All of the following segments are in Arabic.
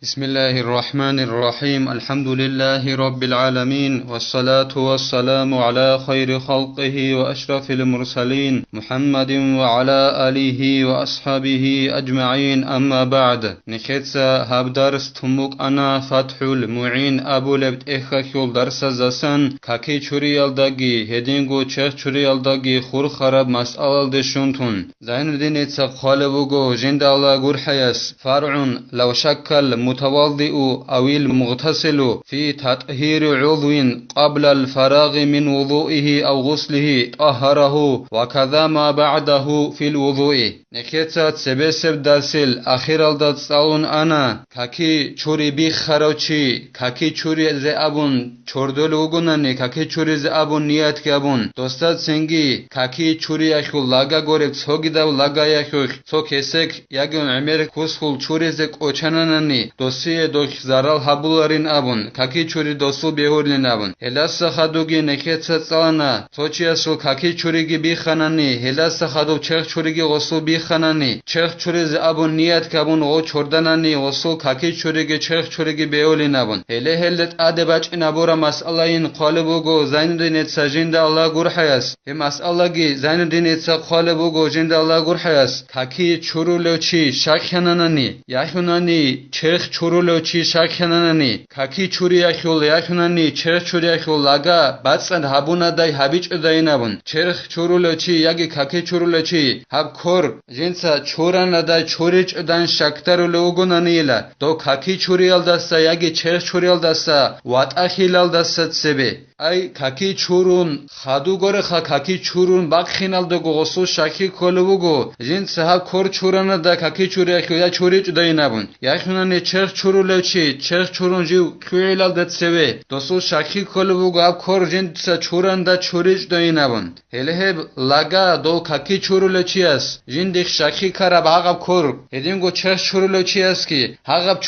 بسم الله الرحمن الرحيم الحمد لله رب العالمين والصلاة والسلام على خير خلقه وأشرف المرسلين محمد وعلى آله وأصحابه أجمعين أما بعد نخيتسا هاب درس تموك أنا فتح المعين أبو لبت إخاكيول درس زسن كاكي چوري يلداغي هدينغو چخ چوري يلداغي خور خراب مسألة دشونتون زين الدين اتسا خالبوغو جند الله غور حياس فرع لو شكل متواضع أو المغتسل في تطهير عضو قبل الفراغ من وضوئه أو غسله طهره وكذا ما بعده في الوضوء نكتات سبسب داسل أخير الدستاون أنا كاكي چوري بي خروچي كاكي چوري زعبون چوردول وگوناني كاكي چوري زعبون نيات كابون دوستات سنگي كاكي چوري اخو لاغا گورك سوگي داو لاغا اخو سو كسك ياگون عمر كوسخول چوري زك اوچاناناني دوسيه دوك زارال حبولارين ابون كاكي چوري دوسو بهورلين ابون هلاس خدوگي نكتات صانا توچياسو كاكي چوريگي بي خاناني هلاس خدو چخ چوريگي غسو بي خاناني چخ چوري زعبون نيات كابون او چورداناني غسو كاكي چوريگي چخ چوريگي بهولين ابون هلت ادباچ نابورا مسألة قالبوغو زين الدين سجند الله غور حياس هم مسألة جي زين الدين قالبوغو جند الله غور حياس كاكي چورولوچي شاكنانني ياخوناني چرخ چورولوچي شاكنانني كاكي چوري ياخول ياخوناني چرخ چوري ياخول لاغا باتسن هابونا داي هابيچ داينابون چرخ چورولوچي ياگي كاكي چورولوچي هاب كور جنسا چورانا داي چوريچ دان شاكتارولوغونانيلا دو كاكي چوريال داستا ياگي چرخ چوريال داستا وات اخيلال داستا سبي اي كاكي چورون خادو گوره خا كاكي چورون باق خينال دو غوسو شاكي كولوگو جن سها كور چورانا دا كاكي چوري يا چوري چداينابون ياخوناني چرخ چورولوچي چرخ چورون جيو كويلال دت سبي دوسو شاكي كولوگو اب كور جن سا چوران دا چوري چداينابون هلهب لاگا دو كاكي چورولوچي اس جن ديخ شاكي كارا باغ كور هدينگو چرخ چورولوچي اس كي هاغ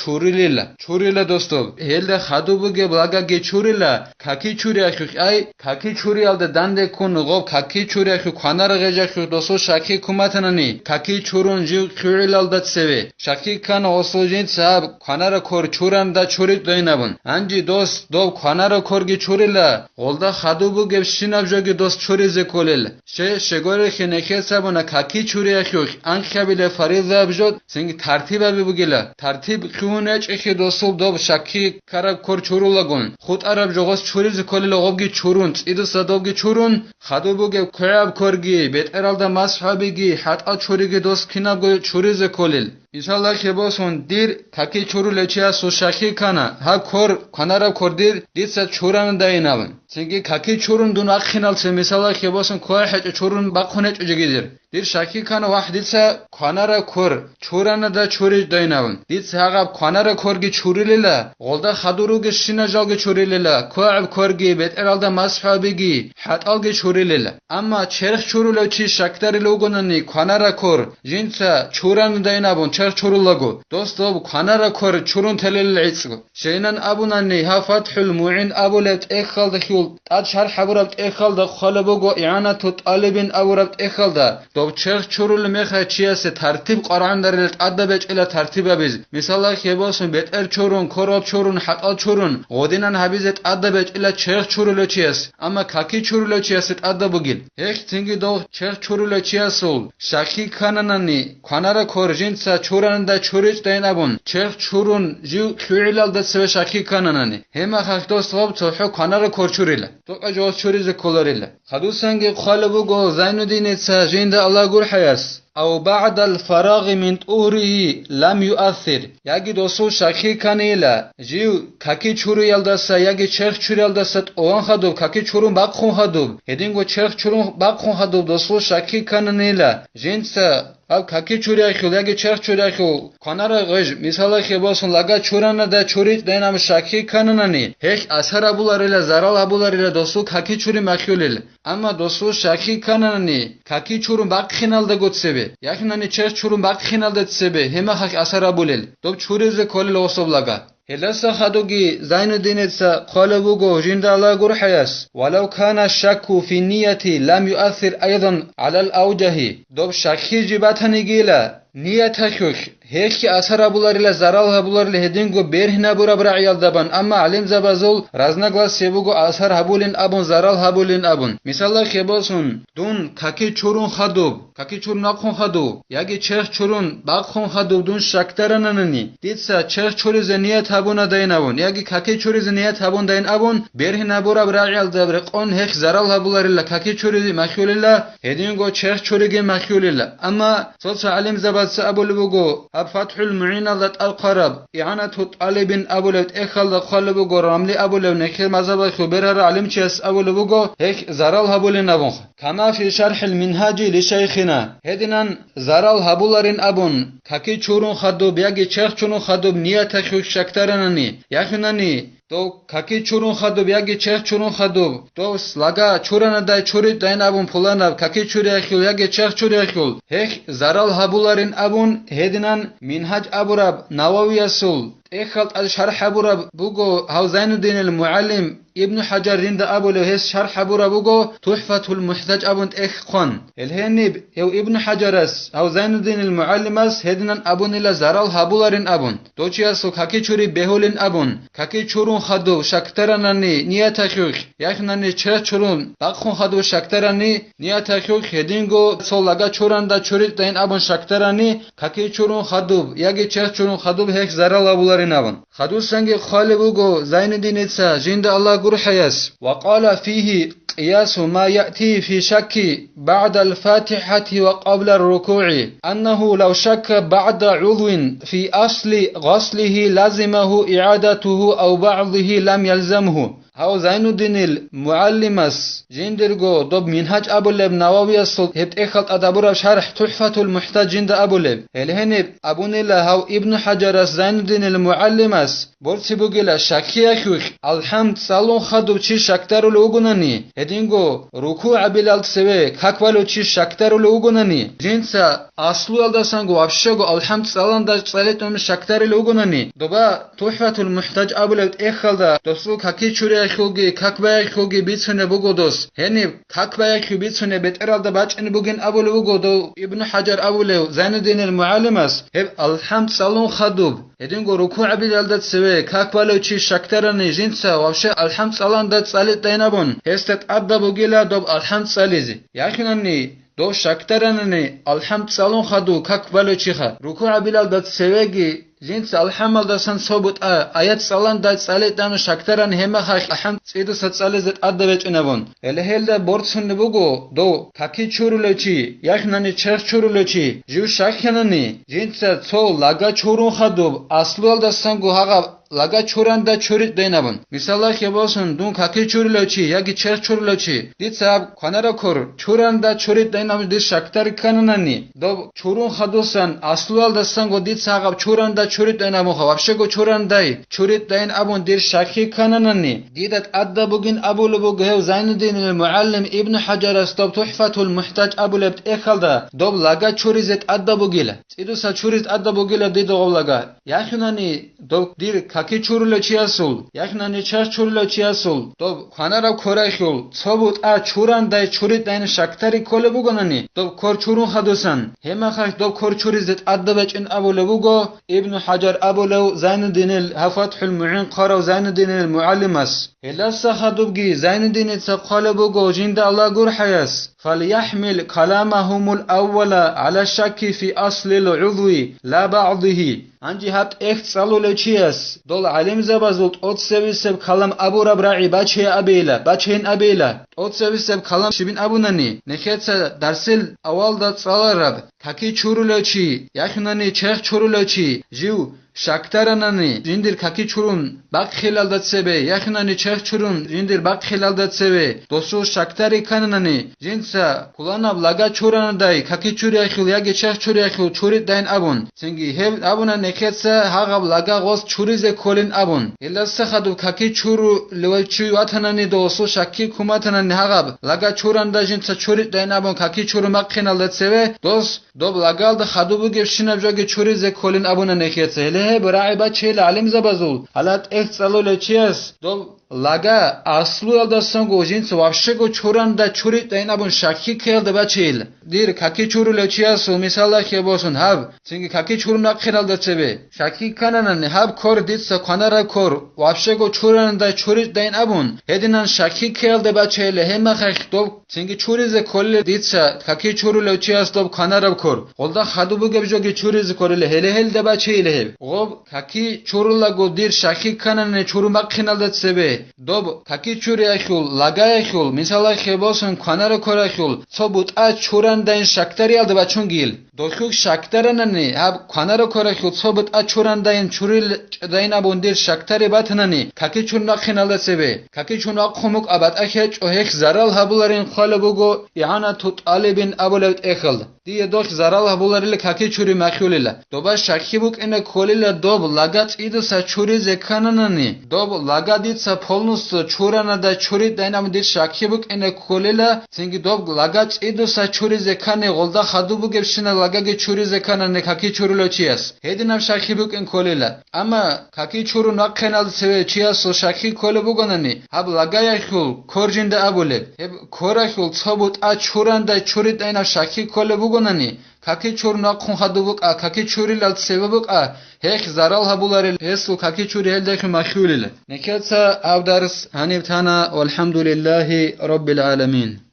چوريلا دوستو هل خادو بوگه لاگا گي چوريلا كاكي چوري اي كاكي چوري алда данде кун го كاكي چوري اخو خانار غجا خو دوسو شاكي كوماتنني كاكي چورون جو خيرل алда سوي شاكي كان اوسوجين صاحب خانار كور چوران دا چوري دوينابون انجي دوست دو خانار كورگي چوريلا голда خادو بو گشيناب جوگي دوست چوري زكولل شگور خنكه سابونا كاكي چوري اخو ان خبيله فريضه بجود سنگ ترتيب ابي بوگلا ترتيب خونچ اخي دوسو دو شاكي كارا كور چورولگون خود عرب جوغس چوري زكولل اوگي چورون ايدو صدوگي چورون خادوبوگه كراب كورگي بيترالدا مصحابيگي حتى چوريگي دوست كيناب چوري زكولل İnşallah ki bosun dir kaki çuru leçiya suşaki kana ha kor kanara kordir ditsa çuranı dayınavın. Çünkü kaki çurun dun akhinalse misala ki bosun koy haç çurun bakhoneç ucugidir. Dir şaki kana vahditsa kanara kor çuranı da çuri dayınavın. Ditsa hagab kanara korgi çurilila golda haduruge şinajalge çurilila koy korgi bet eralda mashabigi hatalge çurilila. Ama çerx çuru leçi şaktari logonani kanara kor jinsa çuranı dayınavın. چرخ چورولگو دوستو خانارا کور چورون تلل عيصو شينان ابوناني ها فتح المعين ابو لت اخال دخول اد شرح ابورت اخال د خالبوگو اعانه طالبين ابورت اخال دا دو چرخ چورول مخه چياس ترتيب قران درلت ادبچ الى ترتيب biz مثلا خيبوسن بتر چورون كوروب چورون حقال چورون غودينان حبيزت ادبچ الى چرخ چورول چياس اما كاكي چورول چياس ادبوگil هيك تينگي دو چرخ چورول چياسول شاكي كاناناني خانارا كورجينسا چوراندا چوريچ داينابون چرخ چورون جو خيلال دا سوي شاكي كاناناني هما خاكتوس غوب توحو كانارا كورچوريلا توقا جوز چوريز كولوريلا خدوسانگي خالبوگو زين الدين ساجين دا الله غور حياس او بعد الفراغ من طهره لم يؤثر ياگي دوسو شاكي كانيلا جيو كاكي چورو يالداسا ياگي چرخ چورو يالداسا اوان خدوب كاكي چورون باقخون خدوب هدينگو چرخ چورون باقخون خدوب دوسو شاكي كانيلا جنسا اب كاكي چوري اخو ياگي چرخ چوري اخو كانارا غج مثالا خيباسون لاگا چورانا دا چوريچ داينام شاكي كاناناني هيك اثر ابولاريلا زارال ابولاريلا دوسو كاكي چوري مخيولل اما دوسو شاكي كاناناني كاكي چورون باقخينال دا گوتسبي ياخناني چرخ چورون باقخينال دا تسبي هما خاك اثر ابولل دوب چوري ز كولل اوسوب لاگا هلسا خدوگي زين الدين قالبوگو جند الله غور حياس ولو كان الشك في النية لم يؤثر ايضا على الاوجه دوب شاكي جباتني گيلا نيتك هيك أثر أبولاريلا زرال أبولاريلا هدينغو بيرهنا برا برعيال دبان أما علم زبازول رازناغلاس سيبوغو أثر هبولين أبون زرال هبولين أبون مثال خباسون دون كاكي چورون خدوب كاكي چور ناخون خدوب ياگي چرخ چورون باخون خدوب دون شكترننني ديتسا چرخ چوري زنيت هبونا داين أبون ياگي كاكي چوري زنيت هبون داين أبون بيرهنا برا برعيال دبر قون هيك زرال هبولاريلا كاكي چوري مخيوليلا هدينغو چرخ چوريگي مخيوليلا أما صوت علم زباز أبولبوغو أب فتح المعين لت القرب إعانة طالب أبولت إخل خلبوغو رملي أبولو نخيل مذهب خبرها علم چس أبولبوغو هيك زرال هبولين أبون كما في شرح المنهاج لشيخنا هدينان زرال هبولارين أبون كاكي چورون خدوب ياگي چرخ چورون خدوب نية خوش شكترنني يخنني تو كاكي چورون خدوب ياگي چرخ چورون خدوب تو سلاگا چوران داي چوري داين أبون پولاناب كاكي چوري أخيول ياگي چرخ چوري أخيول هيك زرال هبولارين أبون هدينان منهاج أبوراب نووي أسول إخلط الشرح أبوراب بوغو هاو زين الدين المعلم ابن حجر رند أبو لهس شرح أبورا بوغو تحفة المحتاج أبون إخقان الهنب يو ابن حجرس هاو زين الدين المعلمس هدنان أبون إلا زرال هبولارين أبون توچي أسو كاكي چوري بهولين أبون كاكي چورون خدو شكتراناني نياتا خيوخ يخناني چرخ چورون باقخون خدو شكتراني نياتا خيوخ هدينغو سولاغا چوران دا چوريت داين أبون شكتراني كاكي چورون خدو ياگي چرخ چورون خدو هيك زرال هبولارين أبون خدو سنگي خالي بوغو زين الدين إتسا جند الله حياس وقال فيه قياس ما يأتي في شك بعد الفاتحة وقبل الركوع أنه لو شك بعد عضو في أصل غسله لازمه إعادته أو بعضه لم يلزمه هاو زين الدين المعلمس جندرغو دوب منهج أبو لب نووي الصوت هبت إخلط أدبور شرح تحفة المحتاج جند أبو لب الهنب أبو نيلا هاو ابن حجر زين الدين المعلمس بورتي بوغيلا شاكيا خوخ الحمد سالون خدو چي شكترو لوغناني هدينغو ركوع بلال سوي كاكوالو چي شكترو لوغناني جنسا أصلو الدسانغو وابشغو الحمد سالون دا صالتهم شكترو لوغناني دوبا تحفة المحتاج أبو لب إخلط دوسو كاكي چوري خلگی کاکبای خلگی بیتونه بگودوس هنی کاکبای خو بیتونه بترال دا باچ ان بوگن ابو لوگودو ابن حجر ابو لو زين الدين المعلم اس هب الحمد سالون خدوب هدينغو ركوع بيدالدت سوي كاكبالو چي شكترني جنسا وابشه الحمد سالون دت صالت دينابون هستت ابدا بوگيلا دوب الحمد صاليزي ياخنني دو شكترنني الحمد سالون خدو كاكبالو چيخا ركوع بيدالدت سويگي جنس الحمد دسن صوبت آيات سالان دا صالت دانو شكترن هما خاخ الحمد سيدو ستسالزت أدبت انبون الهيل دا بورتسن نبوغو دو كاكي چورولوچي يخناني چرخ چورولوچي جو شاكناني جنس تو لاغا چورون خدوب اصلوال دستان گو هاقا لاغا چوران دا چوريت دينابون مثالا خباسون دون كاكي چورولوچي ياگي چرخ چورولوچي ديت ساب خانارا كور چوران دا چوريت دينابون دي شكتر كاناناني دو چورون خدوسان اصلوال دستان گو ديت ساقب چوران دا چوريت دينابون خو وابشگو چوران داي چوريت دين ابون دير شاكي كاناناني ديدت أدى بوگين أبو لبوغ هو زين الدين المعلم ابن حجر استوب تحفة المحتاج أبو لبت إخلدا دوب لاغا چوريزت أدى بوگيلا سيدو سا چوريز أدى بوگيلا ديدو غولاغا يخناني دوب دير كاكي چورولوچي اسول يخناني چرخ چورولوچي اسول دوب خانارا كورايخول صوبوت چوران داي چوريت دين شاكتاري كولي بوگناني دوب كور چورون خدوسان هما خاك دوب كور چوريزت أدى بچن أبو لبوغو ابن حجر أبو لو زين الدين الفتح المعين قارو زين الدين المعلمس إلا سخدوبجي زين الدين تقال بوغو جند الله قر حياس فليحمل كلامهم الأول على الشك في أصل العضو لا بعضه أنجي هات إخت صلو لچياس دول علم زبازلت أوت سبب كلام أبو ربرعي باچه أبيلا باچهن أبيلا أوت سبب كلام شبين أبو نني نخيت درسل أول دات صلى رب كاكي چورو لچي يخناني چرخ چورو لچي جيو شاكتراناني جندر كاكي چورون باق خلال دات سبه يخناني چرخ چورون جندر باق خلال دات سبه دوسو شاكتاري كاناناني جنسا كولاناب لاغا چوران داي كاكي چوري اخيل ياگي چرخ چوري اخيل چوريت داين أبون سنگي هب أبونا نخيتسا هاغاب لاغا غوز چوريزه كولين أبون إلا سخدو كاكي چورو لول چوي واتناني دوسو شاكي كوماتناني هاغاب لاغا چوران دا جنسا چوريت داين أبون كاكي چورو مق خلال دات سبه دوس دوب لاغال دا خدو بگيب شنب جاگي چوريزه كولين أبونا نخيتسا هله براعي با چهل علم زبازول حالات اخت صلو لچياس دوب лага аслу ялдасан го жинц вообще го чуранда чури дайнабун шакки келда бачил дир каки чуруле чиасу мисала хебоsun hab цинги каки чурна қиралда цебе шакки кананан hab кор дитса канара кор вообще го чуранда чури дайнабун hedинан шакки келда бачеле хема хахтов цинги чуризе колле дитса каки чуруле чиас доб канара кор голда хадубу гебжоги чуризе кореле hele helde бачеле хеб гоб каки чурула го дир шакки канан чурма қиналда цебе доб каки чури ахул лага ахул мисала хебоsun канара кор ахул собут а чурандайн шактари алда бачунгил дохук шактаранани hab канара кор ахул собут а чурандайн чурил дайна бунdir şaktari batnani kaki chunna khinala sebe kaki chunna khumuk abat akhech ohek zaral habularin khalabugo iana tut alibin abulat ekhal diye dosh zaral habularil kaki churi makhulila doba shakhibuk ene kolila dob lagat idu sa churi zekananani dob lagadit sa polnus churana da churi dainam dit shakhibuk ene kolila singi dob lagat idu sa churi zekane golda khadubu gebshina lagage churi zekanane kaki churulo chias hedinam shakhibuk en kolila ama kaki churu nakhenal seve chiaso shakhi kole bugonani hab lagaykhul korjinde abule heb korakhul sabut a churanda churit ayna shakhi kole bugonani kaki churu nakhun hadubuk a kaki churilal sebebuk a hek zaral habularil hesu kaki churi heldekh makhulile nekatsa avdars hanibtana walhamdulillahi rabbil alamin